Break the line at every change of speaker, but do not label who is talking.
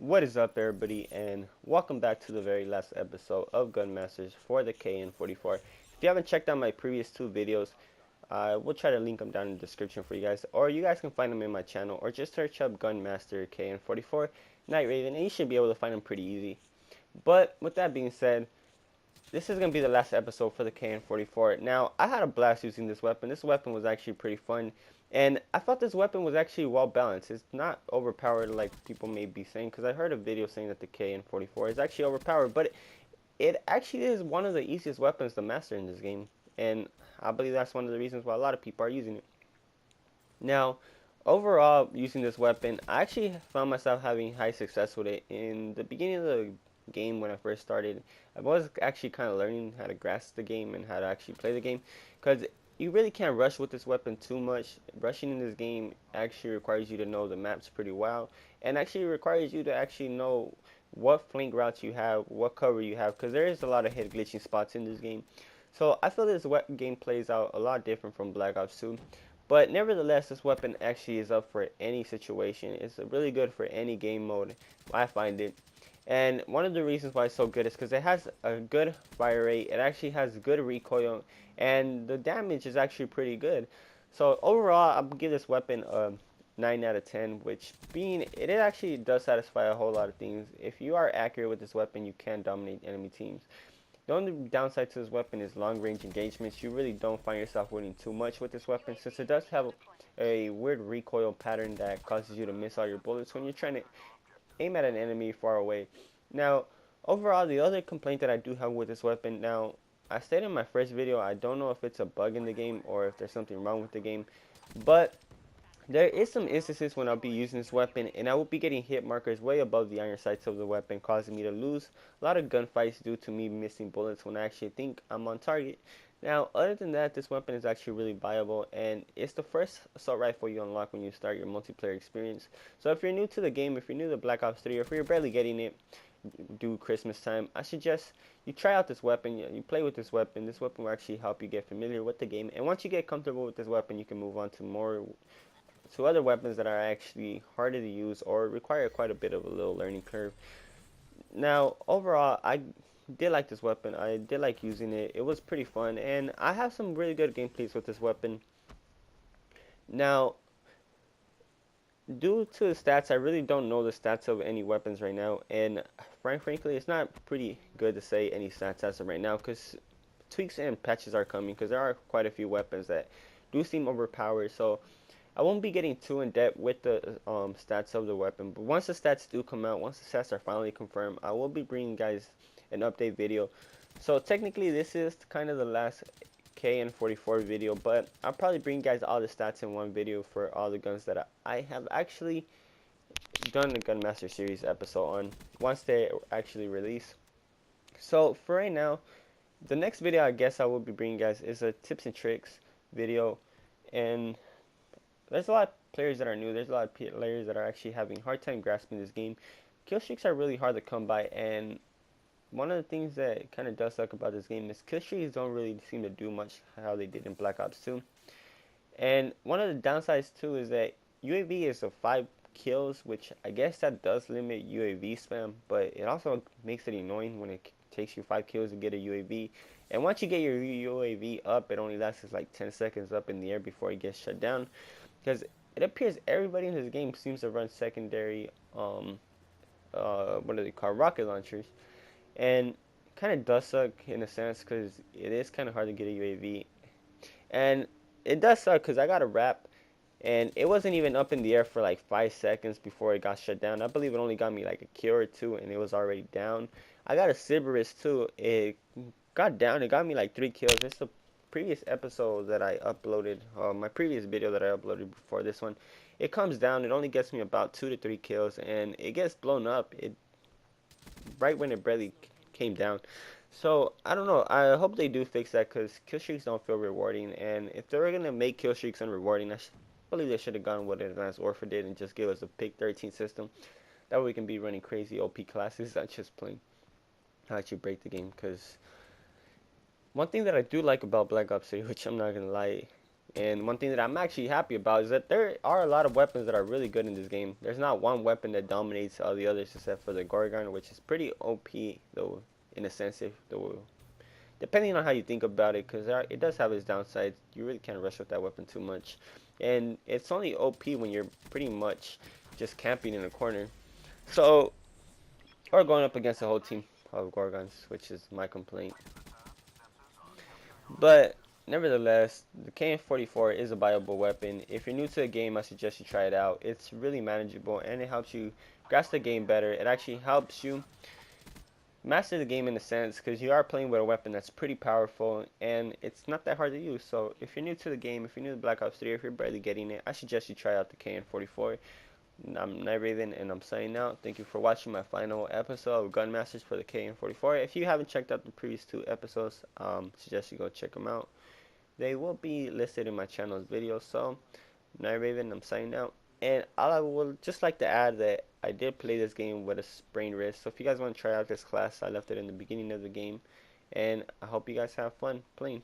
What is up, everybody, and welcome back to the very last episode of Gun Masters for the KN-44. If you haven't checked out my previous two videos, I will try to link them down in the description for you guys, or you guys can find them in my channel, or just search up Gun Master KN-44 Night Raven, and you should be able to find them pretty easy. But with that being said, this is going to be the last episode for the KN-44. Now, I had a blast using this weapon. This weapon was actually pretty fun. And I thought this weapon was actually well balanced. It's not overpowered like people may be saying. Because I heard a video saying that the KN-44 is actually overpowered. But it actually is one of the easiest weapons to master in this game. And I believe that's one of the reasons why a lot of people are using it. Now, overall, using this weapon, I actually found myself having high success with it. In the beginning of the game when I first started, I was actually kind of learning how to grasp the game and how to actually play the game, because you really can't rush with this weapon too much. Rushing in this game actually requires you to know the maps pretty well, and actually requires you to actually know what flank routes you have, what cover you have, because there is a lot of hit glitching spots in this game. So I feel this game plays out a lot different from Black Ops 2. But nevertheless, this weapon actually is up for any situation. It's really good for any game mode, I find it. And one of the reasons why it's so good is because it has a good fire rate. It actually has good recoil, and the damage is actually pretty good. So overall, I'll give this weapon a 9 out of 10, which being it actually does satisfy a whole lot of things. If you are accurate with this weapon, you can dominate enemy teams. The only downside to this weapon is long range engagements. You really don't find yourself winning too much with this weapon, since it does have a weird recoil pattern that causes you to miss all your bullets when you're trying to aim at an enemy far away. Now, overall, the other complaint that I do have with this weapon, now, I stated in my first video, I don't know if it's a bug in the game or if there's something wrong with the game, but there is some instances when I'll be using this weapon and I will be getting hit markers way above the iron sights of the weapon, causing me to lose a lot of gunfights due to me missing bullets when I actually think I'm on target. Now, other than that, this weapon is actually really viable, and it's the first assault rifle you unlock when you start your multiplayer experience. So if you're new to the game, if you're new to Black Ops 3, or if you're barely getting it due Christmas time, I suggest you try out this weapon, you play with this weapon. This weapon will actually help you get familiar with the game, and once you get comfortable with this weapon, you can move on to other weapons that are actually harder to use or require quite a bit of a little learning curve. Now, overall, I did like this weapon. I did like using it. It was pretty fun, and I have some really good gameplays with this weapon. Now, due to the stats, I really don't know the stats of any weapons right now, and frankly, it's not pretty good to say any stats as of right now, because tweaks and patches are coming, because there are quite a few weapons that do seem overpowered. So I won't be getting too in depth with the stats of the weapon, but once the stats do come out, once the stats are finally confirmed, I will be bringing you guys an update video. So technically, this is kind of the last KN-44 video, but I'll probably bring you guys all the stats in one video for all the guns that I have actually done the Gun Master series episode on once they actually release. So for right now, the next video I guess I will be bringing you guys is a tips and tricks video, and there's a lot of players that are new. There's a lot of players that are actually having a hard time grasping this game. Kill streaks are really hard to come by, and one of the things that kind of does suck about this game is kill streaks don't really seem to do much how they did in Black Ops 2. And one of the downsides too is that UAV is a 5 kills, which I guess that does limit UAV spam, but it also makes it annoying when it takes you 5 kills to get a UAV. And once you get your UAV up, it only lasts like 10 seconds up in the air before it gets shut down, because it appears everybody in this game seems to run secondary what do they call, rocket launchers, and kind of does suck in a sense because it is kind of hard to get a UAV, and it does suck because I got a wrap and it wasn't even up in the air for like 5 seconds before it got shut down. I believe it only got me like a kill or two and it was already down. I got a Cerberus too. It got down. It got me like 3 kills. It's the previous episode that I uploaded, my previous video that I uploaded before this one. It comes down. It only gets me about 2 to 3 kills, and it gets blown up. It right when it barely came down. So I don't know. I hope they do fix that because kill streaks don't feel rewarding. And if they were gonna make kill streaks unrewarding, I believe they should have gone with Advanced Warfare did and just give us a pick 13 system. That way we can be running crazy OP classes, not just playing how to break the game. Because one thing that I do like about Black Ops 3, which I'm not gonna lie, And one thing that I'm actually happy about is that there are a lot of weapons that are really good in this game. There's not one weapon that dominates all the others except for the Gorgon, which is pretty OP though, in a sense, if though, depending on how you think about it, because it does have its downsides. You really can't rush with that weapon too much, and it's only OP when you're pretty much just camping in a corner. So, or going up against a whole team of Gorgons, which is my complaint. But nevertheless, the KN-44 is a viable weapon. If you're new to the game, I suggest you try it out. It's really manageable and it helps you grasp the game better. It actually helps you master the game in a sense because you are playing with a weapon that's pretty powerful and it's not that hard to use. So if you're new to the game, if you're new to Black Ops 3, if you're barely getting it, I suggest you try out the KN-44. I'm Night Raven and I'm signing out. Thank you for watching my final episode of Gun Masters for the KN-44. If you haven't checked out the previous 2 episodes, suggest you go check them out. They will be listed in my channel's video. So, Night Raven, I'm signing out. And I will just like to add that I did play this game with a sprained wrist. So if you guys want to try out this class, I left it in the beginning of the game. And I hope you guys have fun playing.